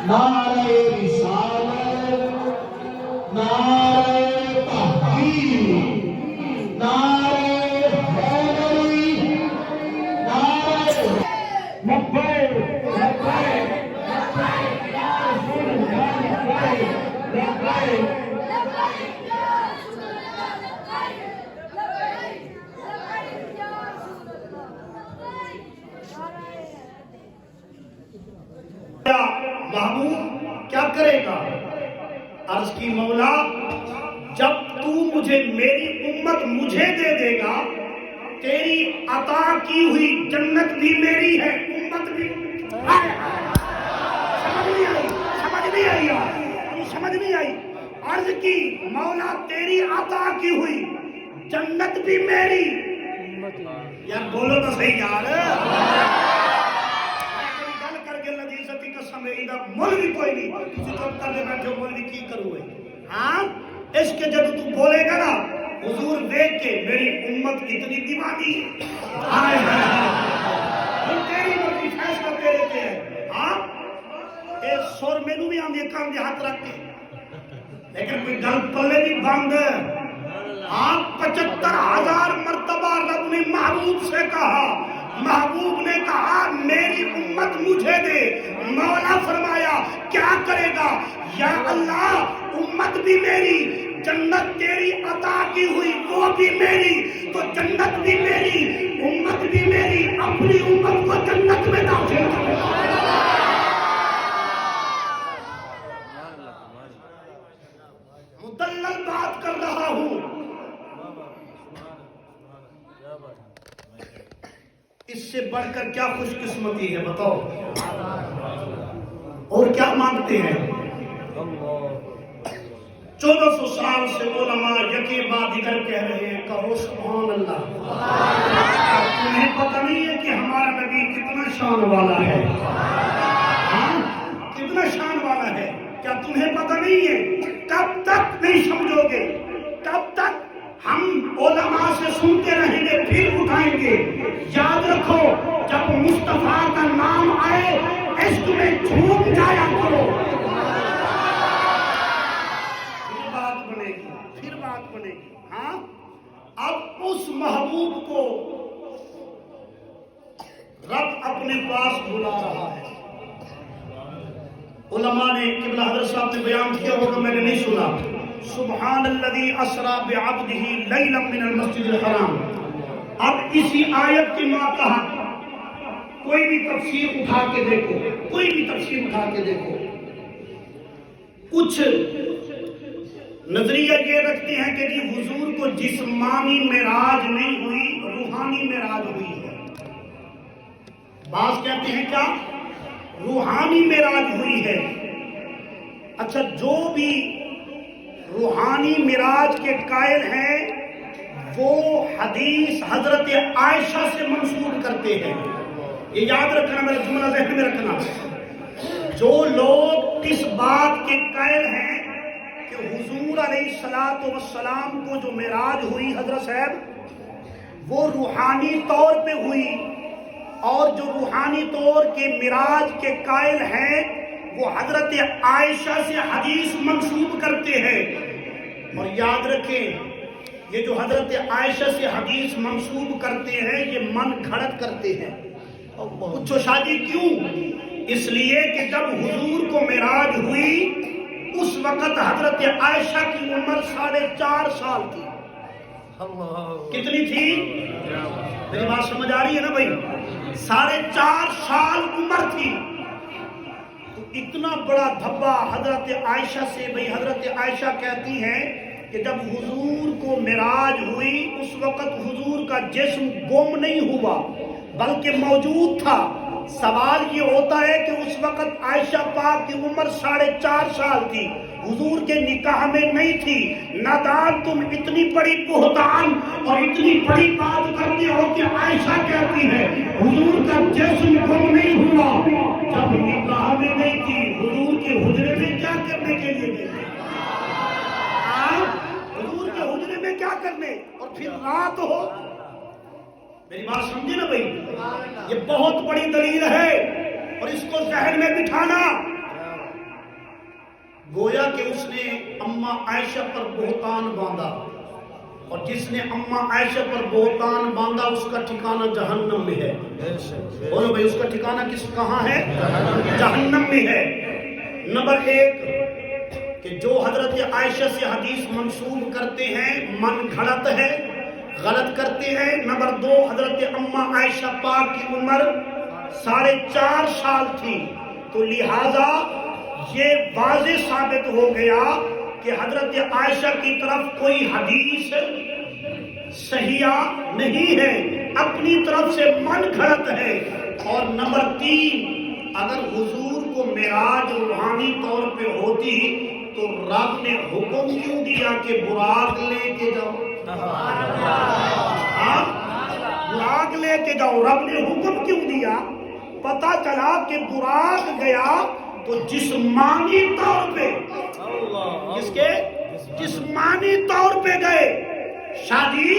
نعرہ رسالت، نعرہ تحقیق، نعرہ حیدری، نعرہ لبیک لبیک لبیک یا رسول اللہ، لبیک لبیک محبوب کیا کرے گا؟ عرض کی مولا جب تو مجھے میری امت مجھے دے دے گا، تیری عطا کی ہوئی جنت بھی میری ہے، امت بھی۔ سمجھ نہیں آئی؟ عرض کی مولا تیری عطا کی ہوئی جنت بھی میری، یار بولو تو صحیح یار۔ مولوی کوئی نہیں، کسی چپ کرنے بیٹھے ہو، مولوی کی کروں ہے؟ ہاں اس کے جب تو بولے گا نا حضور دیکھ کے میری امت اتنی دیوانی ہے، ہم تیری مرضی فیصلہ دے دیتے ہیں۔ ہاں اے سور مینوں بھی آندے کام دے ہاتھ رکھ کے، لیکن کوئی گل پلے بھی بند ہے۔ آپ 75,000 مرتبہ رب نے محبوب سے کہا، محبوب نے کہا میری امت مجھے دے، مولا فرمایا کیا کرے گا؟ یا اللہ امت بھی میری، جنت تیری عطا کی ہوئی وہ بھی میری، تو جنت بھی میری، امت بھی میری، اپنی امت کو جنت میں داخل کرے۔ مدلل بات کر رہا ہوں، اس سے بڑھ کر کیا خوش قسمتی ہے بتاؤ؟ اور کیا مانگتے ہیں؟ 1400 سال سے علماء یکی بعد دیگر کہہ رہے ہیں، کہو سبحان اللہ۔ تمہیں پتہ نہیں ہے کہ ہمارا نبی کتنا شان والا ہے؟ ہاں کتنا شان والا ہے؟ کیا تمہیں پتہ نہیں ہے؟ کب تک نہیں سمجھو گے؟ کب تک ہم علماء سے سنتے رہیں گے پھر اٹھائیں گے؟ یاد رکھو جب مصطفیٰ کا نام آئے عشق میں جھوم جایا کرو، پھر بات بنے گی، پھر بات بنے گی۔ ہاں اب اس محبوب کو رب اپنے پاس بلا رہا ہے۔ علماء نے قبلہ حضرت صاحب نے بیان کیا ہوگا، میں نے نہیں سنا، سبحان الذی اسریٰ بعبدہ لیلا من المسجد الحرام۔ اب اسی آیت کی ماتحت کوئی بھی تفسیر اٹھا کے دیکھو، کوئی بھی تفسیر اٹھا کے دیکھو، کچھ نظریہ یہ رکھتے ہیں کہ جی حضور کو جسمانی معراج نہیں ہوئی، روحانی معراج ہوئی ہے۔ بعض کہتے ہیں کیا روحانی معراج ہوئی ہے۔ اچھا جو بھی روحانی معراج کے قائل ہیں وہ حدیث حضرت عائشہ سے منسوب کرتے ہیں، یہ یاد رکھنا، میرا جملہ ذہن میں رکھنا۔ جو لوگ اس بات کے قائل ہیں کہ حضور علیہ السلام کو جو معراج ہوئی حضرت صاحب وہ روحانی طور پہ ہوئی، اور جو روحانی طور کے معراج کے قائل ہیں وہ حضرت عائشہ سے حدیث منسوب کرتے ہیں۔ اور یاد رکھیں یہ جو حضرت عائشہ سے حدیث منسوب کرتے ہیں یہ من گھڑت کرتے ہیں۔ پوچھو شادی کیوں؟ اس لیے کہ جب حضور کو معراج ہوئی اس وقت حضرت عائشہ کی عمر 4.5 سال تھی۔ کتنی تھی؟ میری بات سمجھ آ رہی ہے نا بھائی؟ 4.5 سال عمر تھی۔ تو اتنا بڑا دھبا حضرت عائشہ سے، بھئی حضرت عائشہ کہتی ہیں کہ جب حضور کو معراج ہوئی اس وقت حضور کا جسم گم نہیں ہوا بلکہ موجود تھا۔ سوال یہ ہوتا ہے کہ اس وقت عائشہ پاک کی عمر 4.5 سال تھی، حضور کے نکاح میں نہیں تھی۔ نادان تم اتنی بڑی بہتان اور اتنی بڑی بات کرتے ہو کہ عائشہ کہتی ہے حضور کا جسم گم نہیں ہوا، جب نکاح میں نہیں تھی حضور کے حجرے میں کیا کرنے کے لیے گئی؟ حضور کے حجرے میں کیا کرنے؟ اور پھر رات ہو۔ میری بات سمجھے نا بھائی؟ یہ بہت بڑی دلیل ہے اور اس کو ذہن میں بٹھانا۔ اس نے اماں عائشہ پر بہتان باندھا، اور جس نے اماں عائشہ پر بہتان باندھا اس کا ٹھکانہ جہنم میں ہے۔ بولو بھائی، اس کا ٹھکانہ کہاں ہے؟ جہنم میں ہے۔ نمبر 1 کہ جو حضرت عائشہ سے حدیث منسوب کرتے ہیں من گھڑت ہے، غلط کرتے ہیں۔ نمبر 2 حضرت اماں عائشہ پاک کی عمر 4.5 سال تھی، تو لہذا یہ واضح ثابت ہو گیا کہ حضرت عائشہ کی طرف کوئی حدیث صحیحہ نہیں ہے، اپنی طرف سے من گھڑت ہے۔ اور نمبر 3 اگر حضور کو معراج روحانی طور پہ ہوتی تو رب نے حکم کیوں دیا کہ براق لے کے جاؤ؟ براق لے کے جاؤ، رب نے حکم کیوں دیا؟ پتا چلا کہ براق گیا تو جسمانی طور پہ، کس کے؟ جسمانی طور پہ گئے۔ شادی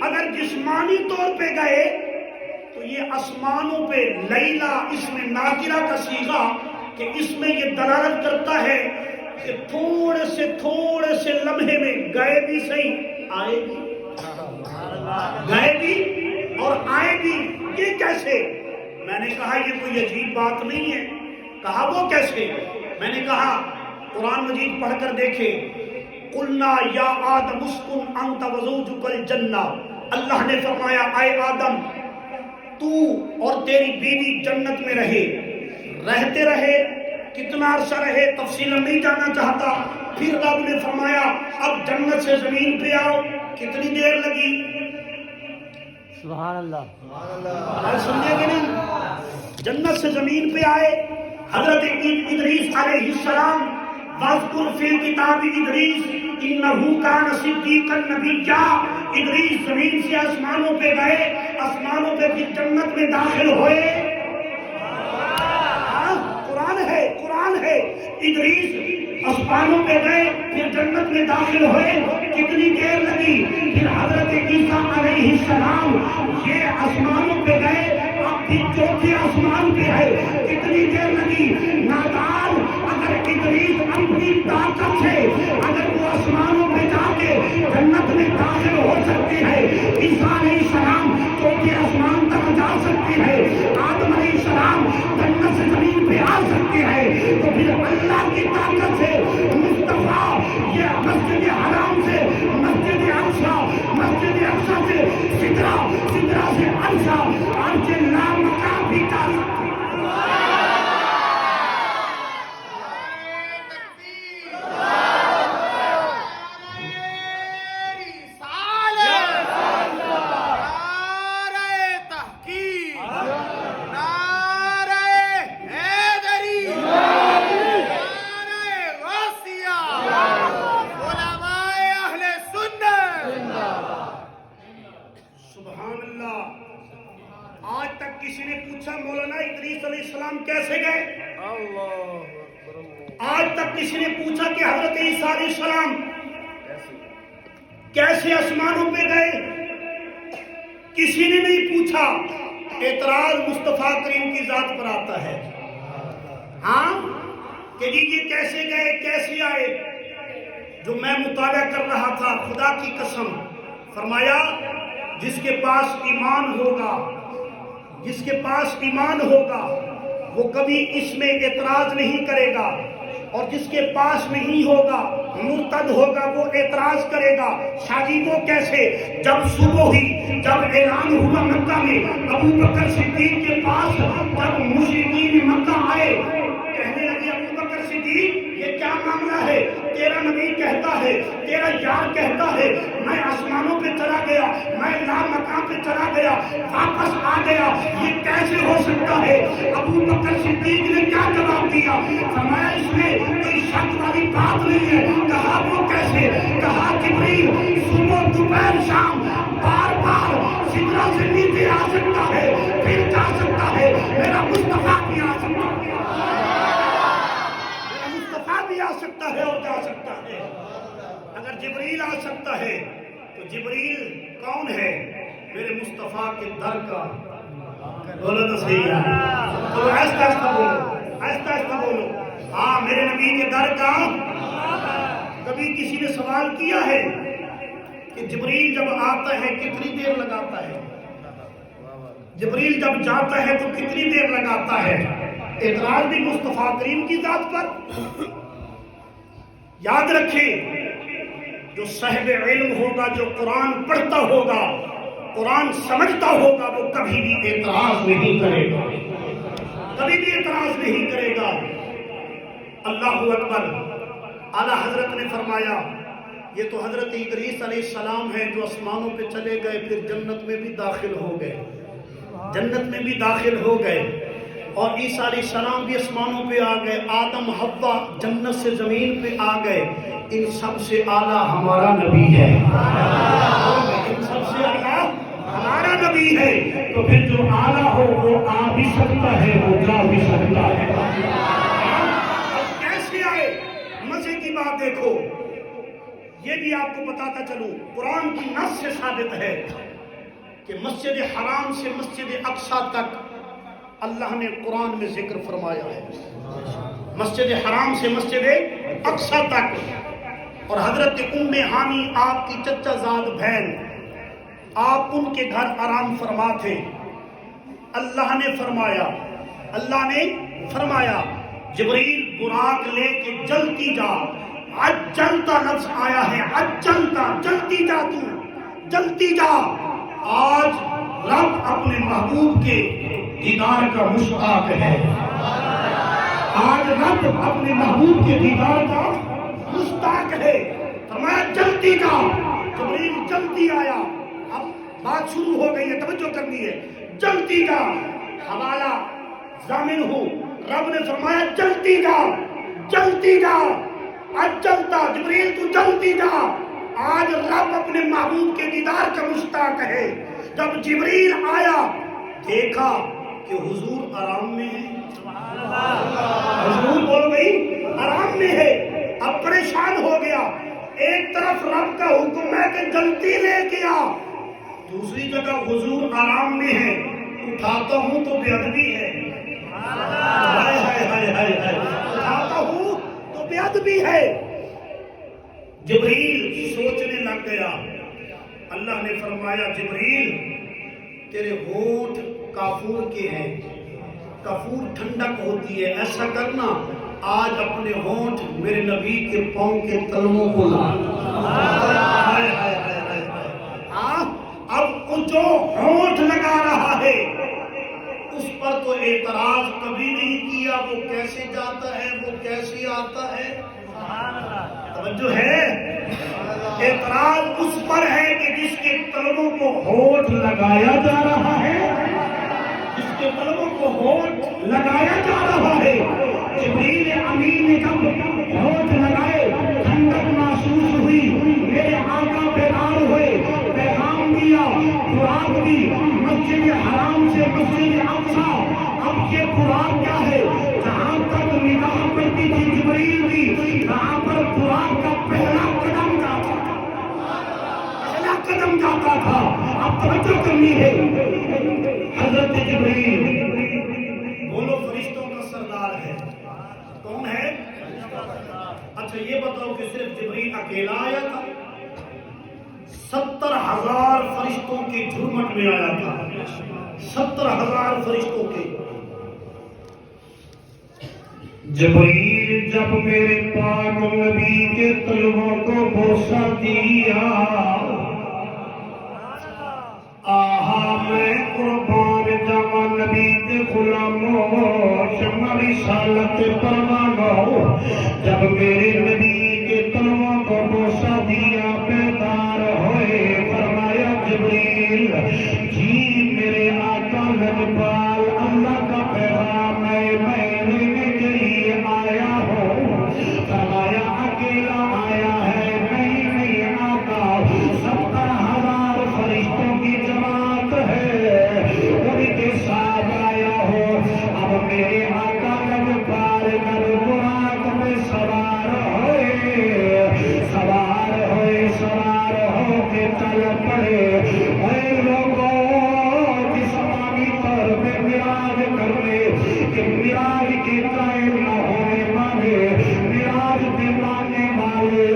اگر جسمانی طور پہ گئے تو یہ آسمانوں پہ لیلا اس میں ناکرہ کا صیغہ کہ اس میں یہ دلالت کرتا ہے کہ تھوڑے سے لمحے میں گئے بھی صحیح، آئے بھی، گئے بھی اور آئے بھی۔ یہ کیسے؟ میں نے کہا یہ کوئی عجیب بات نہیں ہے۔ کہا وہ کیسے؟ میں نے کہا قرآن مجید پڑھ کر دیکھیں۔ قلنا یا آدم اسکن انت وزوجک الجنہ، اللہ نے فرمایا اے آدم تو اور تیری بیوی جنت میں رہتے رہے۔ کتنا عرصہ رہے تفصیل نہیں جانا چاہتا۔ پھر رب نے فرمایا اب جنت سے زمین پہ آؤ، کتنی دیر لگی؟ سبحان اللہ، بات سمجھے کہ نہیں؟ جنت سے زمین پہ آئے۔ حضرت ادریس علیہ السلام، واذکر فی الکتاب ادریس انہ کان صدیقا نبیا، ادریس زمین سے آسمانوں پہ گئے، آسمانوں پہ پھر جنت میں داخل ہوئے۔ قرآن ہے ادریس آسمانوں پہ گئے پھر جنت میں داخل ہوئے، کتنی دیر لگی؟ پھر حضرت عیسیٰ علیہ السلام یہ آسمانوں پہ گئے، اب بھی چوتھے آسمان پہ ہے، کتنی دیر لگی؟ نادان اگر ادریس اپنی طاقت سے اگر وہ آسمانوں پہ جا کے جنت میں داخل ہو سکتی ہے، عیسیٰ علیہ السلام چوتھے آسمان تک جا سکتی ہے، آدم علیہ السلام جنت سے زمین پہ آ سکتی ہے، تو پھر اللہ کی طاقت سے مصطفیٰ یہ مسجد حرام سے مسجد اقصی سے سدرہ سے عرشہ عرش لامکان بھی جا سکتی ہے۔ کسی نے پوچھا مولانا ادریس علیہ السلام کیسے گئے؟ آج تک کسی نے پوچھا کہ حضرت عیسیٰ علیہ السلام کیسے آسمانوں پہ گئے؟ کسی نے نہیں پوچھا۔ اعتراض مصطفیٰ کریم کی ذات پر آتا ہے، ہاں کہ جی یہ کیسے گئے، کیسے آئے؟ جو میں مطالعہ کر رہا تھا، خدا کی قسم، فرمایا جس کے پاس ایمان ہوگا وہ کبھی اس میں اعتراض نہیں کرے گا، اور جس کے پاس نہیں ہوگا، مرتد ہوگا، وہ اعتراض کرے گا۔ شادی وہ کیسے؟ جب صبح ہی جب اعلان ہوا مکہ میں، ابو بکر صدیق کے پاس جب مشرکین مکہ آئے، کہنے لگے ابو بکر صدیق یہ کیا معاملہ ہے؟ تیرا نبی کہتا ہے، تیرا یار کہتا ہے میں آسمانوں پہ چلا گیا، میں لامکان پہ چلا گیا، واپس آ گیا، یہ کیسے ہو سکتا ہے؟ ابو بکر صدیق نے کیا جواب دیا؟ فرمایا اس میں کوئی شک والی بات نہیں ہے۔ کہا وہ کیسے؟ کہا جبریل صبح دوپہر شام بار بار سدرہ سے نیچے آ سکتا ہے، پھر جا سکتا ہے، میرا مصطفیٰ بھی آ سکتا ہے، میرا مصطفیٰ بھی آ سکتا ہے اور جا سکتا ہے۔ اگر جبریل آ سکتا ہے تو جبریل کون ہے؟ میرے مصطفیٰ کے در کا، بولو تو صحیح ہے، تو آہستہ آہستہ بولو، آہستہ آہستہ بولو، ہاں میرے نبی کے در کا کبھی کسی نے سوال کیا ہے کہ جبریل جب آتا ہے کتنی دیر لگاتا ہے؟ جبریل جب جاتا ہے تو کتنی دیر لگاتا ہے؟ اعتراض بھی مصطفیٰ کریم کی ذات پر۔ یاد رکھیں، جو صاحب علم ہوگا، جو قرآن پڑھتا ہوگا، قرآن سمجھتا ہوگا، وہ کبھی بھی اعتراض نہیں کرے گا، کبھی بھی اعتراض نہیں کرے گا۔ اللہ اکبر۔ اعلیٰ حضرت نے فرمایا، یہ تو حضرت ادریس علیہ السلام ہے جو آسمانوں پہ چلے گئے، پھر جنت میں بھی داخل ہو گئے، جنت میں بھی داخل ہو گئے، اور عیسیٰ علیہ السلام بھی آسمانوں پہ آ گئے، آدم حوا جنت سے زمین پہ آ گئے۔ ان سب سے اعلیٰ ہمارا نبی ہے، ان سب سے اعلیٰ ہمارا نبی ہے۔ تو پھر جو اعلیٰ ہو وہ آ بھی سکتا ہے، وہ جا بھی سکتا ہے۔ اب کیسے آئے؟ مزے کی بات دیکھو، یہ بھی آپ کو بتاتا چلوں، قرآن کی نص سے ثابت ہے کہ مسجد حرام سے مسجد اقصی تک اللہ نے قرآن میں ذکر فرمایا ہے، مسجد حرام سے مسجد اقصی تک۔ اور حضرت ام ہانی آپ کی چچا زاد بہن، آپ ان کے گھر آرام فرما تھے، اللہ نے فرمایا جبریل براق لے کے جلتی جا۔ عجلتا لفظ آیا ہے، عجلتا، جلتی جا، تو جلتی جا۔ آج رب اپنے محبوب کے دیدار کا مشتاق ہے، آج رب اپنے محبوب کے دیدار کا مشتاق ہے۔ فرمایا جلتی جا، جبریل جلتی آیا۔ اب بات شروع ہو گئی ہے، توجہ کرنی ہے، جلتی جا، حوالہ ضامن ہوں، رب نے فرمایا جلتی جا، جلتی جا، عجلتا، جبریل تو جلتی جا۔ آج رب اپنے محبوب کے دیدار کا مشتاق ہے۔ جب جبریل آیا، دیکھا کہ حضور آرام میں ہے، حضور بول گئی آرام میں ہے۔ اب پریشان ہو گیا، ایک طرف رب کا حکم ہے کہ جلدی لے کے آ، دوسری جگہ حضور آرام میں ہے، اٹھاتا ہوں تو بے ادبی ہے، اٹھاتا ہوں تو بے ادبی ہے۔ جبریل سوچنے لگ گیا، اللہ نے فرمایا جبریل تیرے ہونٹ کافور کے ہیں، کافور ٹھنڈک ہوتی ہے، ایسا کرنا آج اپنے ہونٹ میرے نبی کے پاؤں کے تلووں کو لا۔ اب جو ہونٹ لگا رہا ہے اس پر تو اعتراض کبھی نہیں کیا، وہ کیسے جاتا ہے، وہ کیسے آتا ہے، توجہ ہے؟ اعتراض اس پر ہے کہ جس کے تلووں کو ہونٹ لگایا جا رہا ہے، جس کے تلووں کو ہونٹ لگایا جا رہا ہے۔ جبریل امین نے جب ہونٹ لگائے، ٹھنڈک محسوس ہوئی، میرے آقا بیدار ہوئے، پیغام دیا، خوراک دی، مسجد حرام سے مسجد اقصی۔ اب یہ خوراک کیا ہے؟ جہاں تک نگاہ کرتی تھی جبریل کی، وہاں پر خوراک کا پہلا قدم جاتا تھا، پہلا قدم جاتا تھا۔ اب توجہ کرنی ہے، حضرت جبریل بولو فرشتوں کا سردار ہے، کون ہے؟ اچھا یہ بتاؤ کہ صرف جبریل اکیلا آیا تھا؟ 70,000 فرشتوں کے جھرمٹ میں آیا تھا، 70,000 فرشتوں کے۔ جبریل جب میرے پاک نبی کے تلووں کو بوسہ دیا، آہا میں قربان جاواں نبی کے غلاموں، شمع رسالت پروانوں، جب میرے نبی کے تلووں کو بوسہ دیا، بیدار ہوئے، فرمایا جبریل جی میرے آقا لجپال، اللہ کا پیغام ہے، میں لینے کے لیے آیا ہوں۔ فرمایا اکیلا آیا ہے؟ نہیں آقا، 70,000 فرشتوں کی جماعت ہے، ان کے ساتھ آیا ہو۔ اب میرے آقا لجپال براق میں سوار ہو کے چل پڑے۔ اے لوگوں، جسمانی طور پہ معراج کرنے کہ معراج کے قائم نہ ہونے والے، معراج پہ ماننے والے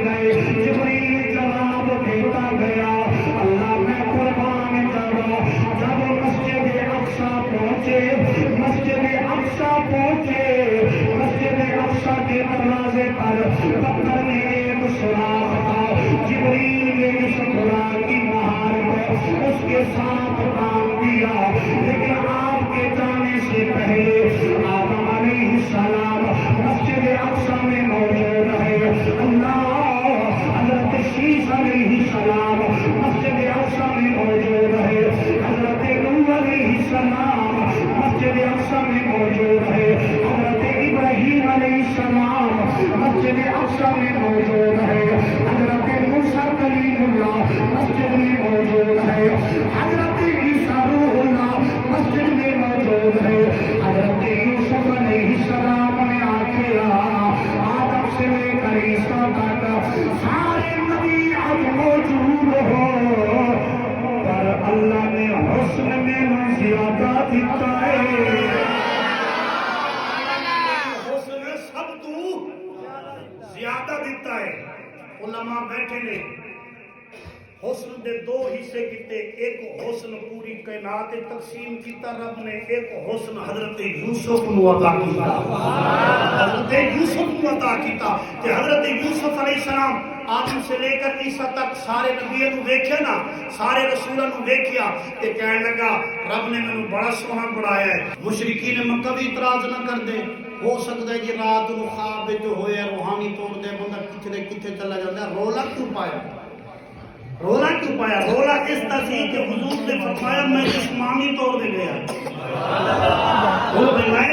گئے جبریل جواب دیتا گیا اللہ میں قربان جاؤں جب مسجد اقصی پہنچے مسجد اقصی پہنچے مسجد اقصی کے دروازے پر پتھر نے ایک سوراخ تھا جبریل نے اس قرآن کی مہار کو اس کے ساتھ کام دیا لیکن آپ کے جانے سے پہلے آدم علیہ السلام مسجد اقصی میں موجود رہے اللہ حضرت شیش علیہ السلام مسجد اقصی میں موجود رہے حضرت نوح علیہ السلام مسجد اقصی میں موجود رہے حضرت ابراہیم علیہ السلام مسجد اقصی میں موجود رہے حضرت موسیٰ کلیم اللہ مسجد میں موجود ہے حضرت عیسیٰ روح اللہ مسجد میں موجود ہے حضرت یوسف علیہ السلام نے آکے آدم سے لے کر عیسیٰ تک سارے نبی اب موجود ہو پر اللہ نے حسن میں زیادہ دیتا ہے حسن سب تو زیادہ دیتا ہے علماء بیٹھے نے حسن دے دو حصے کیتے ایک حسن پوری کائنات تقسیم کیتا رب نے ایک حسن حضرت یوسف کو عطا کیتا حضرت یوسف کو عطا کیتا کہ حضرت یوسف علیہ السلام آدم سے لے کر عیسیٰ تک سارے نبیوں کو دیکھے نا سارے رسولوں کو دیکھیا کہ کہنے لگا رب نے مینوں بڑا سونا بنایا ہے مشرکین مکہ بھی اعتراض نہ کر دے ہو سکتا ہے کہ رات کو خواب جو ہوئے روحانی طور دے بندہ کتنے چلا جاتا ہے رولا کیوں پایا رولا اس طرح کہ حضور نے فرمایا میں جسمانی طور دے گیا میں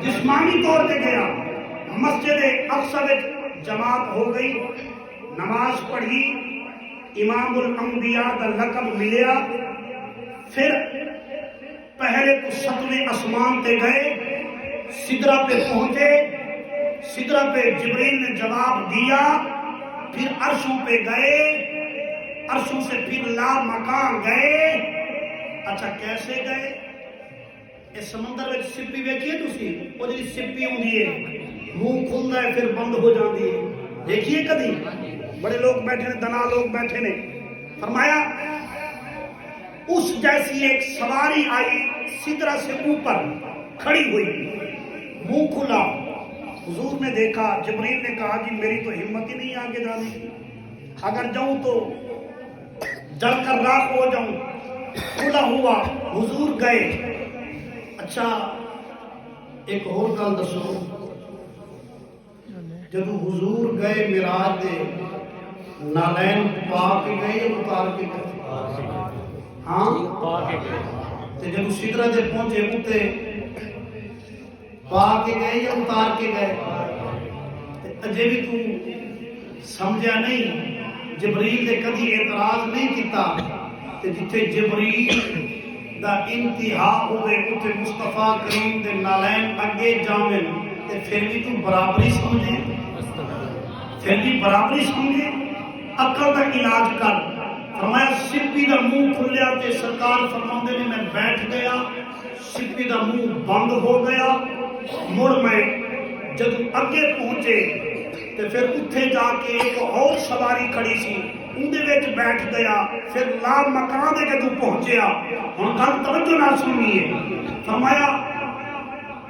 جسمانی طور دے گیا مسجد اقصی میں جماعت ہو گئی نماز پڑھی امام الانبیاء کا لقب ملیا پھر پہلے تو ساتویں آسمان تے گئے سدرہ پہ پہنچے سدرہ پہ جبریل نے جواب دیا پھر عرشوں پہ گئے عرشوں سے پھر لا مکان گئے اچھا کیسے گئے اس سمندر میں سپی ویکھیے تسی وہ جی سپی ہوندی ہے منہ کھلدا ہے پھر بند ہو جاندی ہے دیکھیے کبھی بڑے لوگ بیٹھے نے دنا لوگ بیٹھے نے فرمایا اس جیسی ایک سواری آئی سدرہ سے اوپر کھڑی ہوئی منہ کھلا حضور نے دیکھا جبریل نے کہا جی میری تو ہمت ہی نہیں آگے جانے کی اگر جاؤں تو جل کر راکھ ہو جاؤں کھلا ہوا حضور گئے اچھا ایک اور گل دسو جب حضور گئے معراج دے نالین پا کے گئے یا اتار کے گئے ہاں پا کے گئے جب سدرہ دے پہنچے اتے پا کے گئے یا اتار کے گئے اجے بھی تو سمجھا نہیں جبریل نے کدی اعتراض نہیں کیتا کہ جتھے جبریل دا انتہا ہوئے اتھے مصطفیٰ کریم دے نالین اگے جامن تے پھر بھی تو برابری سمجھے پھر بھی برابری سمجھے عقل دا علاج کر فرمایا سپی دا منہ کھلیا تے سرکار فرماندے نے میں بیٹھ گیا سپی دا منہ بند ہو گیا مڑ میں جب اگے پہنچے تے پھر اتھے جا کے ایک اور سواری کھڑی سی اندے وچ بیٹھ گیا پھر لا مکان دے جدوں پہنچیا ہن گل توجہ نال سنیے فرمایا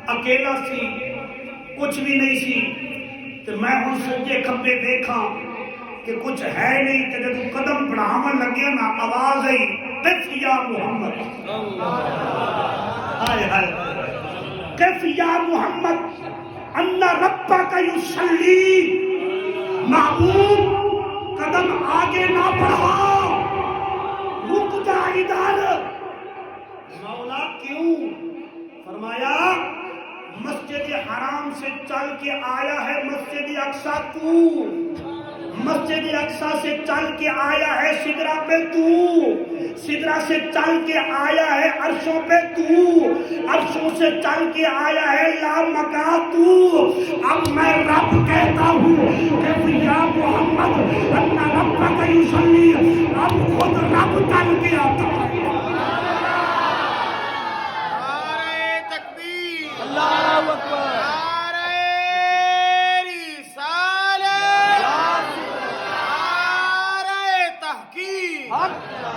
اکیلا سی کچھ بھی نہیں سی تے میں ہن سجے کھبے دیکھاں کہ کچھ ہے نہیں تے جدوں قدم بڑھاون لگیا نا آواز آئی قف یا محمد ہائے ہائے قف یا محمد ان ربک یصلی محبوب قدم آگے نہ بڑھا رک جا ادھر مولا کیوں فرمایا مسجد حرام سے چل کے آیا ہے مسجد اقصی تو مسجد اقصی سے چل کے آیا ہے سدرہ پہ تو سدرہ سے چل کے آیا ہے عرشوں پہ تو عرشوں سے چل کے آیا ہے لا مکا تو اب میں رب کہتا ہوں کہ یا محمد ان ربک یصلی اب خود رب چل کے آتا ہے نعرہ تکبیر اللہ اکبر نعرہ رسالت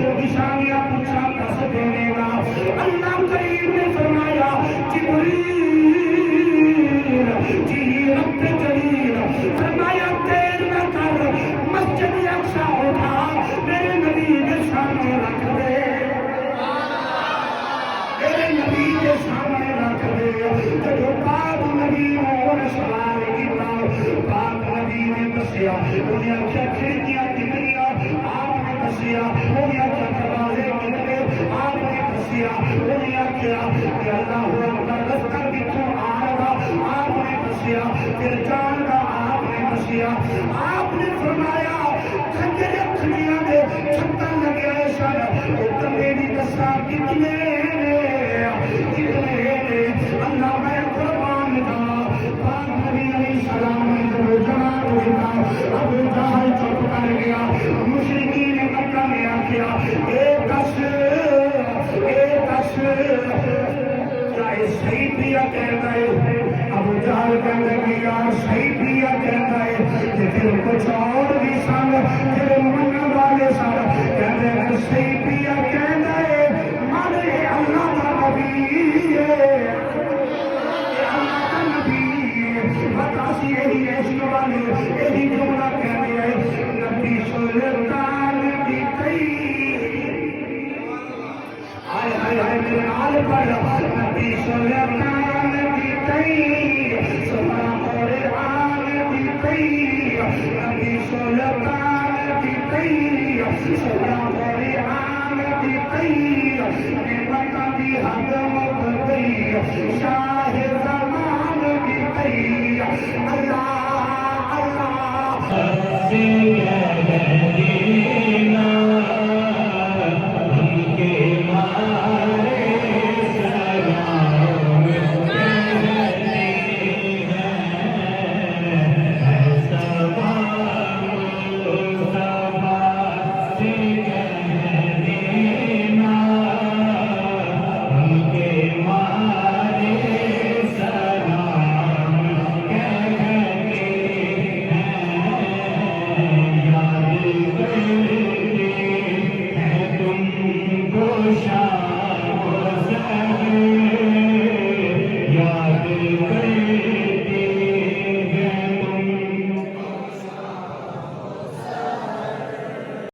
نشانیاں پوچھا کس دینے گا اللہ کریم نے فرمایا جبریل جی رب جلیل فرمایا تیز نہ کر مسجد اقصی اٹھا میرے نبی کے سامنے رکھ دے میرے نبی کے سامنے رکھ دے جب پاک نبی نے سوال کیا پاک نبی نے دسیا انہیں آخیا کھڑکیاں نکلیاں آپ نے دسیا انہیں آخیا دروازے نکلے آپ نے دسیا انہیں آخیا کہ اللہ اکبر رستہ کتوں آ رہا آپ نے دسیا پھر جان کا آپ نے دسیا آپ نے فرمایا کھنجر کھنجیاں دے چھتاں لگے سن وہ کمے بھی دسا کتنے اللہ میں قربان دا پاک نبی علیہ السلام نے جو جواب دیتا ابو جہل چپ کر گیا مشرکین نے مکہ میں آکیا اے دس کیا یہ صحیح پیا کہتا ہے ابو جہل کہنے لگے یار صحیح پیا کہتا ہے کہ پھر کچھ اور بھی سن پھر منع والے سن کہتے ہیں صحیح پیا کہتا ہے مانے اللہ کا نبی ہے اللہ کا نبی بتاسی یہی عشق والے یہی جملہ کہنے ہیں نبی سلطان کی کئی آئے آئے آئے میرے نال پر نبی سلطان کی کئی سبا قرآن کی کئی نبی سلطان کی کئی سبا قرآن کی کئی نعمت کی حد مک گئی شاہ زمان کی کئی اللہ اللہ تم کو